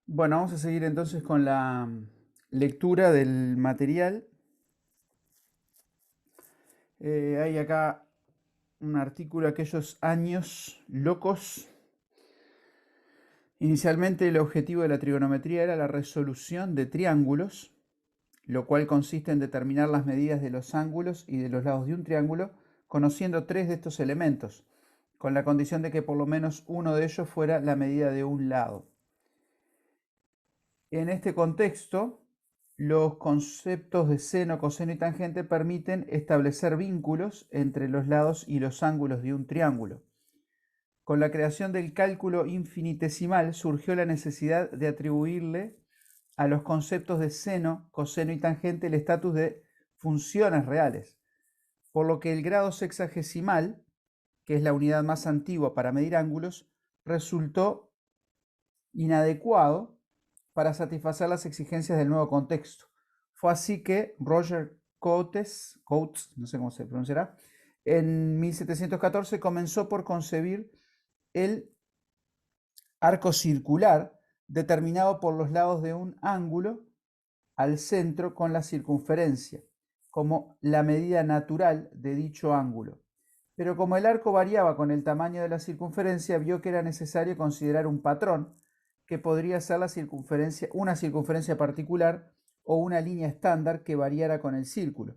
Bueno, vamos a seguir entonces con la lectura del material. Hay acá un artículo, aquellos años locos. Inicialmente el objetivo de la trigonometría era la resolución de triángulos, lo cual consiste en determinar las medidas de los ángulos y de los lados de un triángulo, conociendo tres de estos elementos, con la condición de que por lo menos uno de ellos fuera la medida de un lado. En este contexto, los conceptos de seno, coseno y tangente permiten establecer vínculos entre los lados y los ángulos de un triángulo. Con la creación del cálculo infinitesimal surgió la necesidad de atribuirle a los conceptos de seno, coseno y tangente el estatus de funciones reales, por lo que el grado sexagesimal, que es la unidad más antigua para medir ángulos, resultó inadecuado para satisfacer las exigencias del nuevo contexto. Fue así que Roger Coates, no sé cómo se pronunciará, en 1714 comenzó por concebir el arco circular determinado por los lados de un ángulo al centro con la circunferencia, como la medida natural de dicho ángulo. Pero como el arco variaba con el tamaño de la circunferencia, vio que era necesario considerar un patrón que podría ser una circunferencia particular o una línea estándar que variara con el círculo,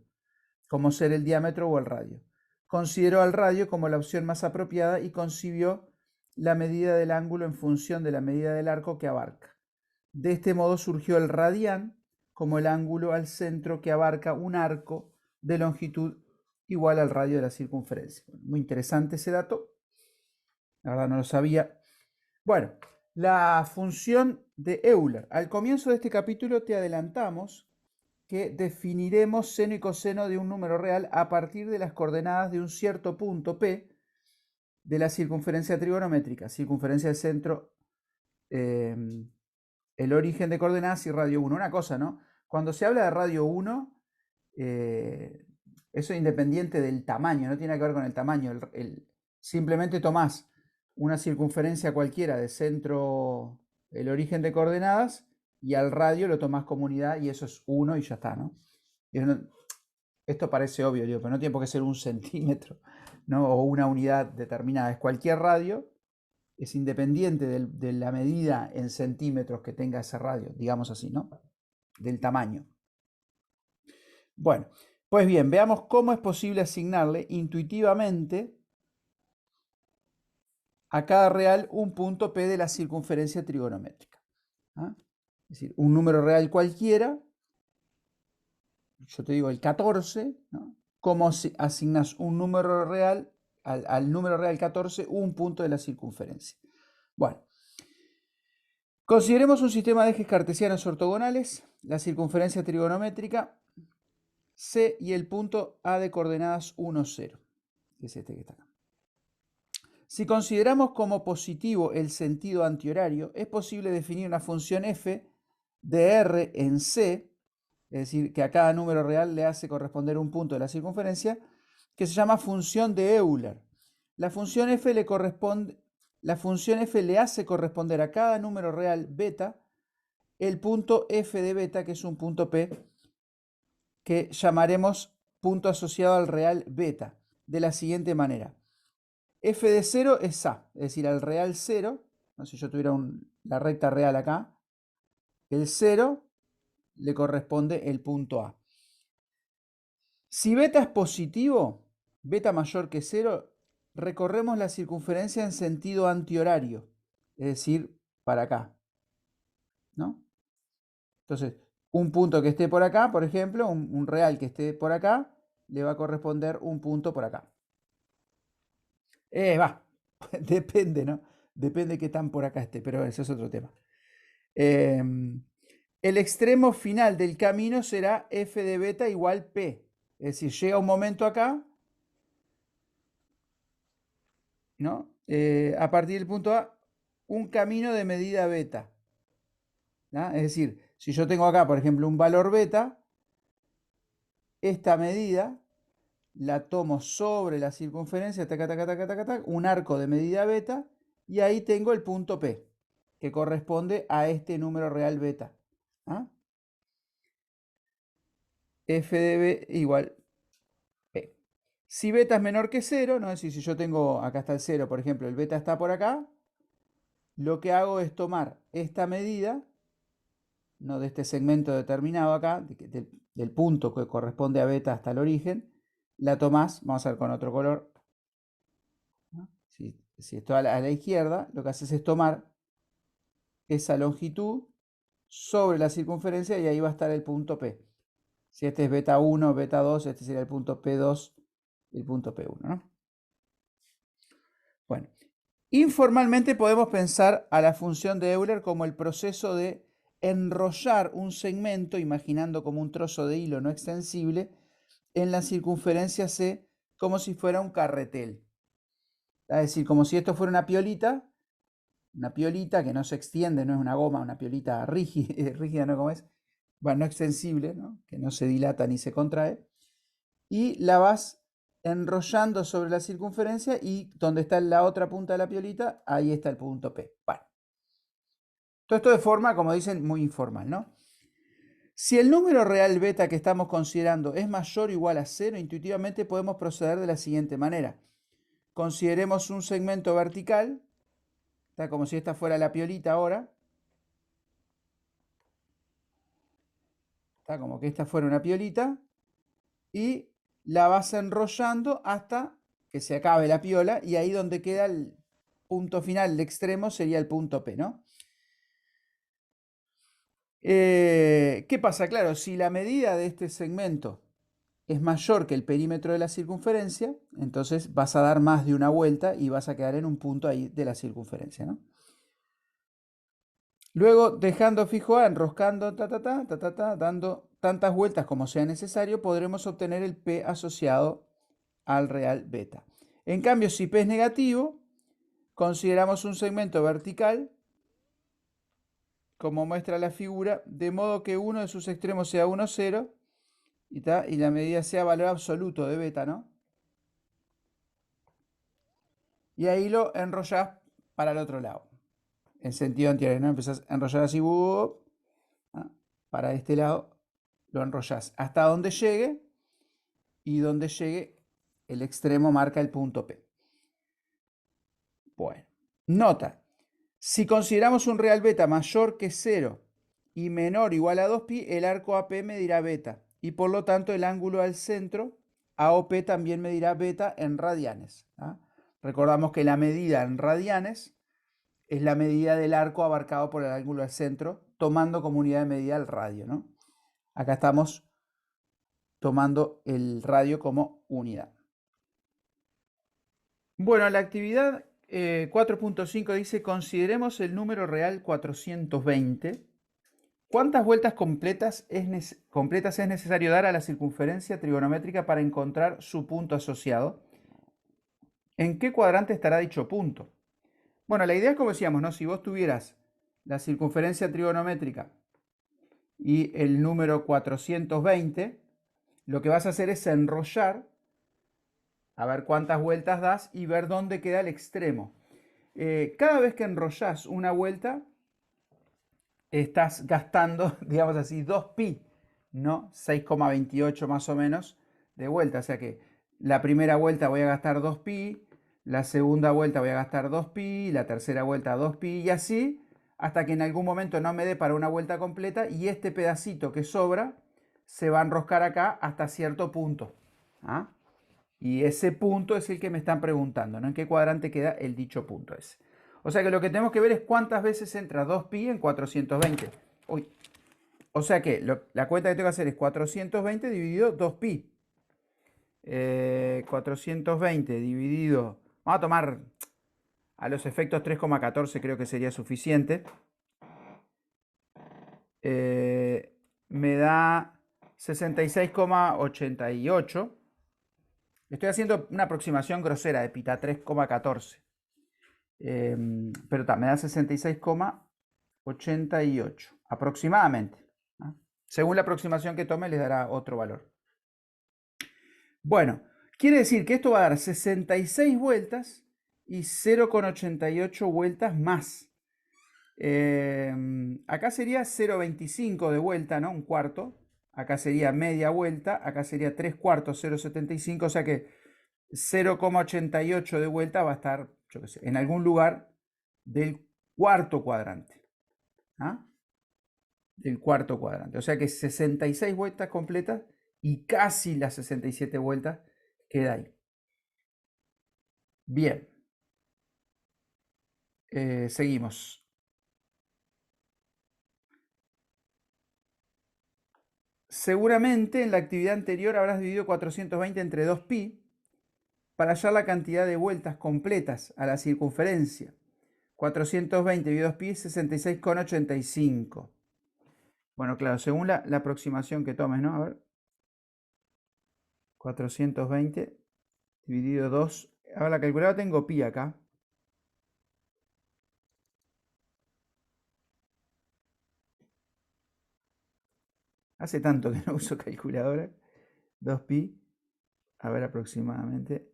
como ser el diámetro o el radio. Consideró al radio como la opción más apropiada y concibió la medida del ángulo en función de la medida del arco que abarca. De este modo surgió el radián como el ángulo al centro que abarca un arco de longitud igual al radio de la circunferencia. Muy interesante ese dato, la verdad no lo sabía. Bueno, la función de Euler. Al comienzo de este capítulo te adelantamos que definiremos seno y coseno de un número real a partir de las coordenadas de un cierto punto P de la circunferencia trigonométrica, circunferencia del centro, el origen de coordenadas y radio 1. Una cosa, ¿no? Cuando se habla de radio 1, eso es independiente del tamaño, no tiene que ver con el tamaño. Simplemente tomás una circunferencia cualquiera de centro, el origen de coordenadas, y al radio lo tomás como unidad y eso es 1 y ya está, ¿no? Esto parece obvio, digo, pero no tiene por qué ser un centímetro, ¿no? O una unidad determinada. Es cualquier radio, es independiente de la medida en centímetros que tenga ese radio, digamos así, ¿no? Del tamaño. Bueno, pues bien, veamos cómo es posible asignarle intuitivamente a cada real un punto P de la circunferencia trigonométrica. ¿Ah? Es decir, un número real cualquiera, yo te digo el 14, ¿no? ¿Cómo asignas un número real al número real 14 un punto de la circunferencia? Bueno, consideremos un sistema de ejes cartesianos ortogonales, la circunferencia trigonométrica C y el punto A de coordenadas 1, 0, que es este que está acá. Si consideramos como positivo el sentido antihorario, es posible definir una función f de R en C, es decir, que a cada número real le hace corresponder un punto de la circunferencia, que se llama función de Euler. La función f le hace corresponder a cada número real beta el punto f de beta, que es un punto P, que llamaremos punto asociado al real beta, de la siguiente manera. F de 0 es A, es decir, al real 0, ¿no? Si yo tuviera la recta real acá, el 0 le corresponde el punto A. Si beta es positivo, beta mayor que 0, recorremos la circunferencia en sentido antihorario, es decir, para acá, ¿no? Entonces, un punto que esté por acá, por ejemplo, un real que esté por acá, le va a corresponder un punto por acá. Depende, ¿no? Depende qué tan por acá esté, pero ese es otro tema. El extremo final del camino será f de beta igual P. Es decir, llega un momento acá, ¿no? A partir del punto A, un camino de medida beta. ¿No? Es decir, si yo tengo acá, por ejemplo, un valor beta, esta medida la tomo sobre la circunferencia, taca, taca, taca, taca, taca, un arco de medida beta, y ahí tengo el punto P. que corresponde a este número real beta. ¿Ah? F de B igual P. Si beta es menor que 0, ¿no? Es decir, si yo tengo, acá está el 0, por ejemplo, el beta está por acá, lo que hago es tomar esta medida, ¿no? De este segmento determinado acá, del punto que corresponde a beta hasta el origen, la tomás, vamos a ver con otro color, ¿no? Si esto a la izquierda, lo que haces es tomar esa longitud sobre la circunferencia y ahí va a estar el punto P. Si este es beta 1, beta 2, este sería el punto P2 y el punto P1, ¿no? Bueno, informalmente podemos pensar a la función de Euler como el proceso de enrollar un segmento, imaginando como un trozo de hilo no extensible, en la circunferencia C como si fuera un carretel. Es decir, como si esto fuera una piolita que no se extiende, no es una goma, una piolita rígida, rígida ¿no? ¿Cómo es? Bueno, no extensible, ¿no? Que no se dilata ni se contrae, y la vas enrollando sobre la circunferencia y donde está la otra punta de la piolita, ahí está el punto P. Bueno, todo esto de forma, como dicen, muy informal, ¿no? Si el número real beta que estamos considerando es mayor o igual a 0, intuitivamente podemos proceder de la siguiente manera. Consideremos un segmento vertical, está como si esta fuera la piolita ahora, está como que esta fuera una piolita, y la vas enrollando hasta que se acabe la piola, y ahí donde queda el punto final, el extremo, sería el punto P, ¿no? ¿Qué pasa? Claro, si la medida de este segmento es mayor que el perímetro de la circunferencia, entonces vas a dar más de una vuelta y vas a quedar en un punto ahí de la circunferencia, ¿no? Luego, dejando fijo A, enroscando, dando tantas vueltas como sea necesario, podremos obtener el P asociado al real beta. En cambio, si P es negativo, consideramos un segmento vertical, como muestra la figura, de modo que uno de sus extremos sea 1, 0, y la medida sea valor absoluto de beta, ¿no? Y ahí lo enrollás para el otro lado, en sentido anterior, ¿no? Empezás a enrollar así, ¿no? Para este lado lo enrollás hasta donde llegue, y donde llegue el extremo marca el punto P. Bueno, nota, si consideramos un real beta mayor que 0 y menor o igual a 2pi, el arco AP medirá beta, y por lo tanto el ángulo al centro, AOP, también medirá beta en radianes. Recordamos que la medida en radianes es la medida del arco abarcado por el ángulo al centro, tomando como unidad de medida el radio, ¿no? Acá estamos tomando el radio como unidad. Bueno, la actividad 4.5 dice, consideremos el número real 420. ¿Cuántas vueltas completas es necesario dar a la circunferencia trigonométrica para encontrar su punto asociado? ¿En qué cuadrante estará dicho punto? Bueno, la idea es como decíamos, ¿no? Si vos tuvieras la circunferencia trigonométrica y el número 420, lo que vas a hacer es enrollar, a ver cuántas vueltas das y ver dónde queda el extremo. Cada vez que enrollás una vuelta, estás gastando, digamos así, 2pi, ¿no? 6,28 más o menos de vuelta. O sea que la primera vuelta voy a gastar 2pi, la segunda vuelta voy a gastar 2pi, la tercera vuelta 2pi, y así hasta que en algún momento no me dé para una vuelta completa, y este pedacito que sobra se va a enroscar acá hasta cierto punto. ¿Ah? Y ese punto es el que me están preguntando, ¿no? ¿En qué cuadrante queda el dicho punto ese? O sea que lo que tenemos que ver es cuántas veces entra 2pi en 420. Uy. O sea que la cuenta que tengo que hacer es 420 dividido 2pi. 420 dividido... Vamos a tomar a los efectos 3,14, creo que sería suficiente. Me da 66,88. Estoy haciendo una aproximación grosera de pita, 3,14. Pero me da 66,88 aproximadamente. ¿No? Según la aproximación que tome, les dará otro valor. Bueno, quiere decir que esto va a dar 66 vueltas y 0,88 vueltas más. Acá sería 0,25 de vuelta, ¿no? Un cuarto. Acá sería media vuelta. Acá sería 3 cuartos, 0,75. O sea que 0,88 de vuelta va a estar, yo qué sé, en algún lugar del cuarto cuadrante. ¿Ah? Del cuarto cuadrante. O sea que 66 vueltas completas y casi las 67 vueltas queda ahí. Bien. Seguimos. Seguramente en la actividad anterior habrás dividido 420 entre 2pi para hallar la cantidad de vueltas completas a la circunferencia. 420 dividido 2pi es 66,85. Bueno, claro, según la aproximación que tomes, ¿no? A ver. 420 dividido 2. Ahora la calculadora tengo pi acá. Hace tanto que no uso calculadora. 2pi. A ver aproximadamente.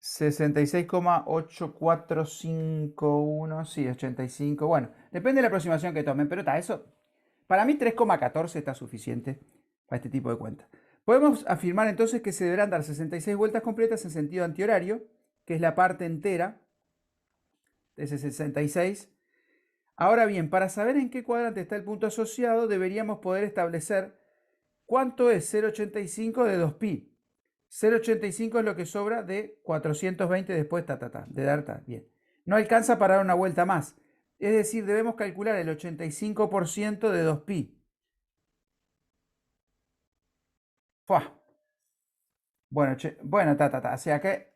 66,8451, sí, 85. Bueno, depende de la aproximación que tomen, pero está, eso. Para mí 3,14 está suficiente para este tipo de cuentas. Podemos afirmar entonces que se deberán dar 66 vueltas completas en sentido antihorario, que es la parte entera de ese 66. Ahora bien, para saber en qué cuadrante está el punto asociado, deberíamos poder establecer cuánto es 0,85 de 2pi. 0,85 es lo que sobra de 420 después de dar bien. No alcanza para dar una vuelta más. Es decir, debemos calcular el 85% de 2pi. ¡Fua! Bueno, bueno, O sea que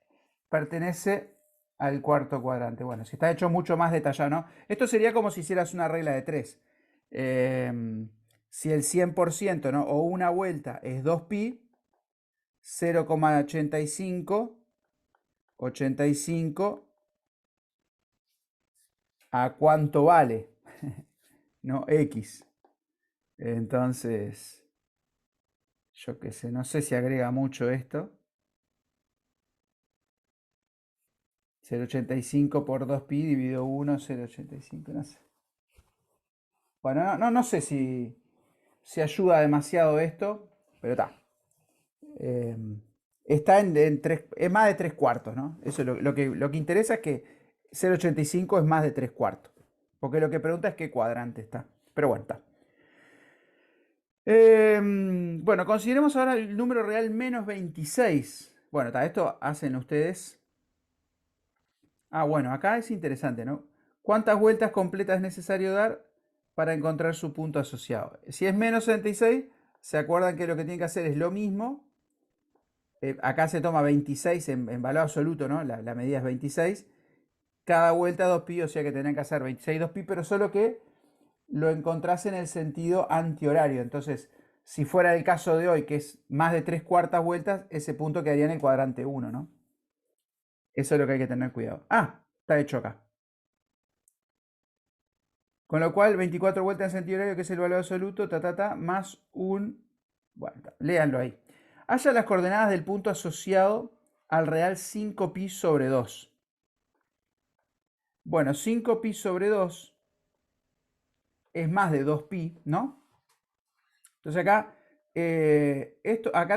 pertenece al cuarto cuadrante. Bueno, si está hecho mucho más detallado, ¿no? Esto sería como si hicieras una regla de 3. Si el 100%, ¿no? O una vuelta es 2pi, 0,85, 85 a cuánto vale, no x. Entonces, yo qué sé, no sé si agrega mucho esto. 0,85 por 2pi dividido 1, 0,85, no sé. Bueno, no sé si ayuda demasiado esto, pero está. Está es más de 3 cuartos, ¿no? Eso es lo que interesa es que 0,85 es más de 3 cuartos. Porque lo que pregunta es qué cuadrante está. Pero bueno, está. Bueno, consideremos ahora el número real menos 26. Bueno, esto hacen ustedes. Ah, bueno, acá es interesante, ¿no? ¿Cuántas vueltas completas es necesario dar para encontrar su punto asociado? Si es menos 66, se acuerdan que lo que tienen que hacer es lo mismo. Acá se toma 26 en valor absoluto, ¿no? La medida es 26. Cada vuelta 2pi, o sea que tienen que hacer 26 2pi, pero solo que lo encontrás en el sentido antihorario. Entonces, si fuera el caso de hoy, que es más de 3 cuartas vueltas, ese punto quedaría en el cuadrante 1, ¿no? Eso es lo que hay que tener cuidado. Ah, está hecho acá. Con lo cual, 24 vueltas en sentido horario, que es el valor absoluto, más un... Bueno, léanlo ahí. Haya las coordenadas del punto asociado al real 5pi sobre 2. Bueno, 5pi sobre 2 es más de 2pi, ¿no? Entonces acá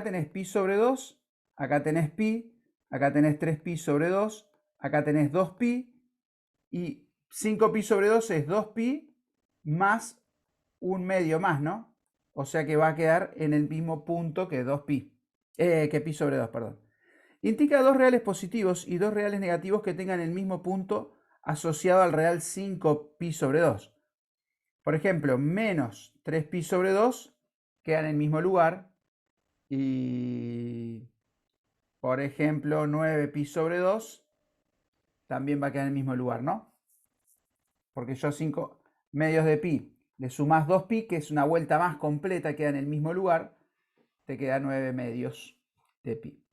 tenés pi sobre 2, acá tenés pi, acá tenés 3pi sobre 2, acá tenés 2pi y 5pi sobre 2 es 2pi más un medio más, ¿no? O sea que va a quedar en el mismo punto que 2pi, que pi sobre 2, perdón. Indica dos reales positivos y dos reales negativos que tengan el mismo punto asociado al real 5pi sobre 2. Por ejemplo, menos 3pi sobre 2 queda en el mismo lugar. Y, por ejemplo, 9pi sobre 2 también va a quedar en el mismo lugar, ¿no? Porque yo 5 medios de pi le sumas 2pi, que es una vuelta más completa, queda en el mismo lugar, te queda 9 medios de pi.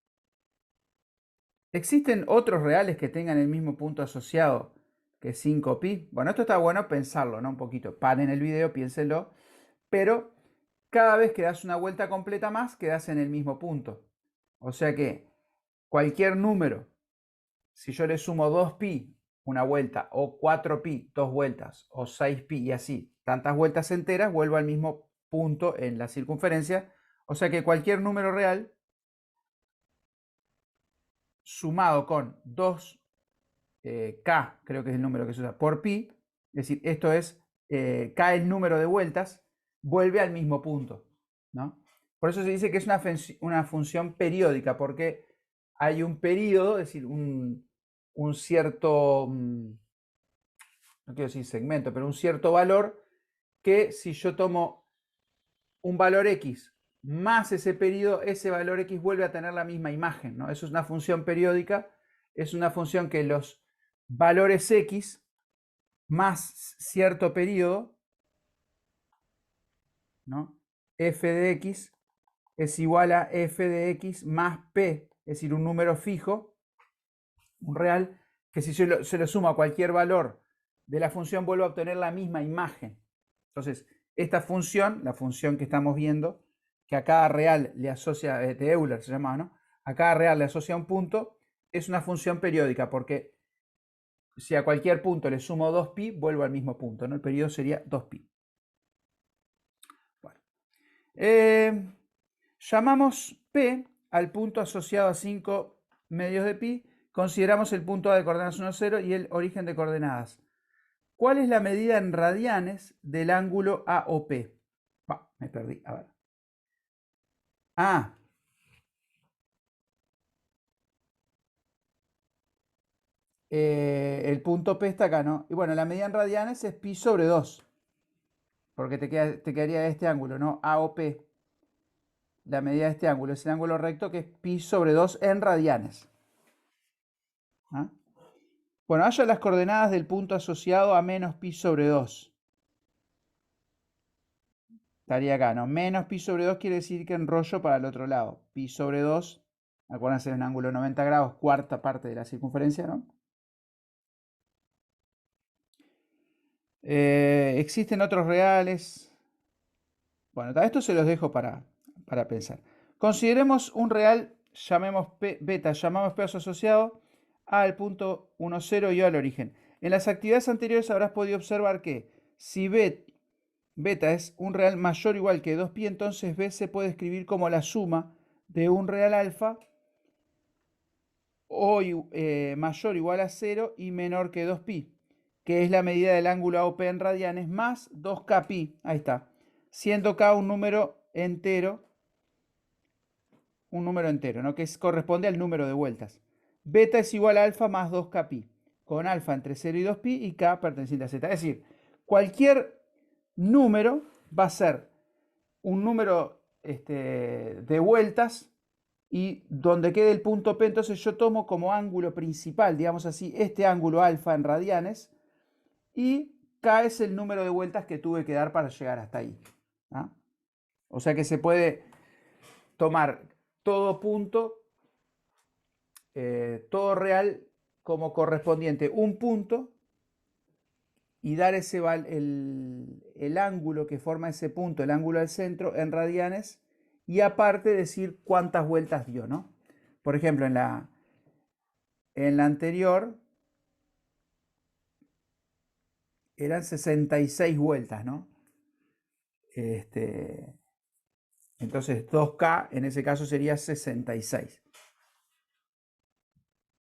¿Existen otros reales que tengan el mismo punto asociado que 5pi? Bueno, esto está bueno pensarlo, ¿no? Un poquito. Paren el video, piénsenlo. Pero cada vez que das una vuelta completa más, quedas en el mismo punto. O sea que cualquier número si yo le sumo 2pi una vuelta, o 4pi dos vueltas, o 6pi y así, tantas vueltas enteras, vuelvo al mismo punto en la circunferencia. O sea que cualquier número real sumado con 2k, creo que es el número que se usa, por pi, es decir, esto es k el número de vueltas, vuelve al mismo punto, ¿no? Por eso se dice que es una función periódica, porque hay un periodo, es decir, un cierto, no quiero decir segmento, pero un cierto valor que si yo tomo un valor x más ese periodo, ese valor x vuelve a tener la misma imagen, ¿no? Eso es una función periódica, es una función que los valores x más cierto periodo, ¿no? F de x es igual a f de x más p, es decir, un número fijo, un real, que si se lo sumo a cualquier valor de la función vuelvo a obtener la misma imagen. Entonces, esta función, la función que estamos viendo, que a cada real le asocia, de Euler se llama, ¿no? A cada real le asocia un punto, es una función periódica, porque si a cualquier punto le sumo 2pi, vuelvo al mismo punto, ¿no? El periodo sería 2pi. Bueno. Llamamos P al punto asociado a 5 medios de pi, consideramos el punto A de coordenadas 1, 0 y el origen de coordenadas. ¿Cuál es la medida en radianes del ángulo AOP? Me perdí, a ver. Ah, el punto P está acá, ¿no? Y bueno, la medida en radianes es pi sobre 2, porque te quedaría este ángulo, ¿no? AOP. La medida de este ángulo es el ángulo recto, que es pi sobre 2 en radianes. ¿Ah? Bueno, haya las coordenadas del punto asociado a menos pi sobre 2. Estaría acá, ¿no? Menos pi sobre 2 quiere decir que enrollo para el otro lado. Pi sobre 2, acuérdense, es un ángulo de 90 grados, cuarta parte de la circunferencia, ¿no? Existen otros reales. Bueno, esto se los dejo para pensar. Consideremos un real, llamemos P, beta, llamamos P asociado al punto 1, 0 y al origen. En las actividades anteriores habrás podido observar que si beta es un real mayor o igual que 2pi, entonces B se puede escribir como la suma de un real alfa o mayor o igual a 0 y menor que 2pi, que es la medida del ángulo AOP en radianes, más 2k pi, ahí está, siendo k un número entero, ¿no? Que corresponde al número de vueltas. Beta es igual a alfa más 2k pi, con alfa entre 0 y 2pi y k perteneciente a z. Es decir, cualquier número va a ser un número de vueltas, y donde quede el punto P, entonces yo tomo como ángulo principal, digamos así, este ángulo alfa en radianes, y K es el número de vueltas que tuve que dar para llegar hasta ahí. ¿Ah? O sea que se puede tomar todo punto, todo real como correspondiente un punto, y dar el ángulo que forma ese punto, el ángulo al centro, en radianes, y aparte decir cuántas vueltas dio, ¿no? Por ejemplo, en la anterior eran 66 vueltas, ¿no? Entonces 2K en ese caso sería 66.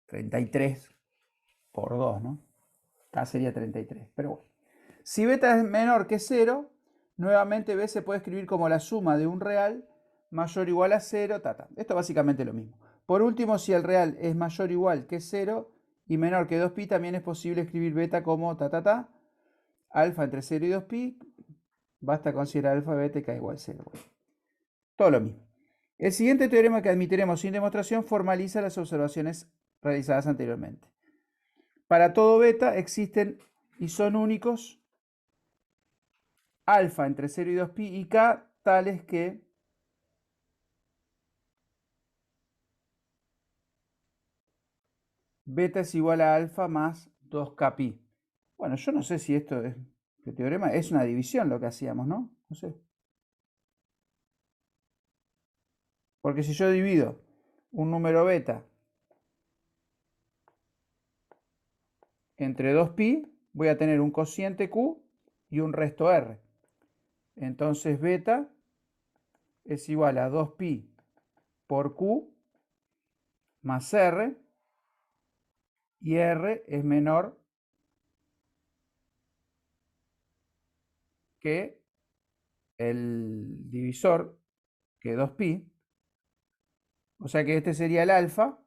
33 por 2, ¿no? K sería 33, pero bueno. Si beta es menor que 0, nuevamente B se puede escribir como la suma de un real mayor o igual a 0, tata. Esto es básicamente lo mismo. Por último, si el real es mayor o igual que 0 y menor que 2pi, también es posible escribir beta como alfa entre 0 y 2pi, basta considerar alfa, beta y k igual a 0. Bueno, todo lo mismo. El siguiente teorema que admitiremos sin demostración formaliza las observaciones realizadas anteriormente. Para todo beta existen y son únicos alfa entre 0 y 2pi y k tales que beta es igual a alfa más 2k pi. Bueno, yo no sé si esto es, este teorema es una división lo que hacíamos, ¿no? No sé. Porque si yo divido un número beta entre 2pi voy a tener un cociente q y un resto r. Entonces beta es igual a 2pi por q más r, y r es menor que el divisor, que 2pi. O sea que este sería el alfa.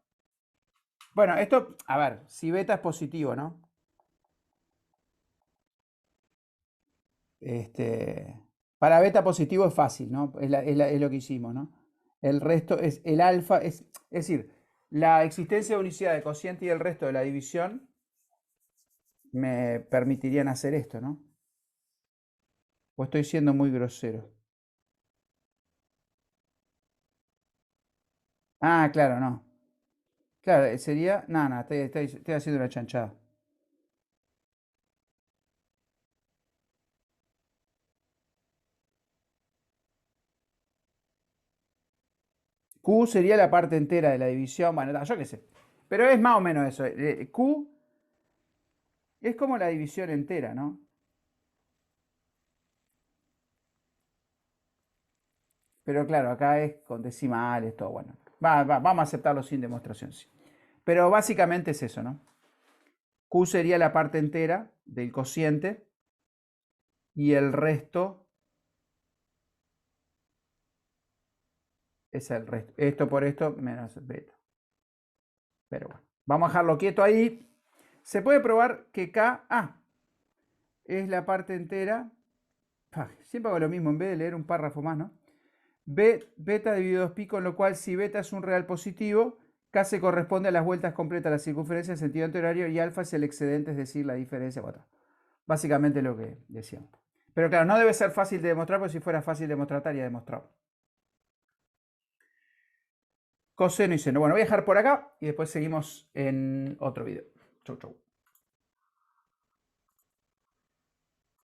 Bueno, esto, a ver, si beta es positivo, ¿no? Para beta positivo es fácil, ¿no? Es lo que hicimos, ¿no? El resto es el alfa, es decir, la existencia de unicidad de cociente y el resto de la división me permitirían hacer esto, ¿no? O estoy siendo muy grosero. Ah, claro, no. Claro, sería. No, no, estoy haciendo una chanchada. Q sería la parte entera de la división. Bueno, yo qué sé. Pero es más o menos eso. Q es como la división entera, ¿no? Pero claro, acá es con decimales, todo bueno. Vamos a aceptarlo sin demostración, sí. Pero básicamente es eso, ¿no? Q sería la parte entera del cociente y el resto es el resto. Esto por esto menos beta. Pero bueno, vamos a dejarlo quieto ahí. Se puede probar que K es la parte entera. Siempre hago lo mismo, en vez de leer un párrafo más, ¿no? Beta dividido 2pi, con lo cual si beta es un real positivo, K se corresponde a las vueltas completas de la circunferencia en sentido antihorario y alfa es el excedente, es decir, la diferencia. Bueno, básicamente lo que decíamos. Pero claro, no debe ser fácil de demostrar, porque si fuera fácil de demostrar, estaría demostrado. Coseno y seno. Bueno, voy a dejar por acá y después seguimos en otro video. Chau, chau.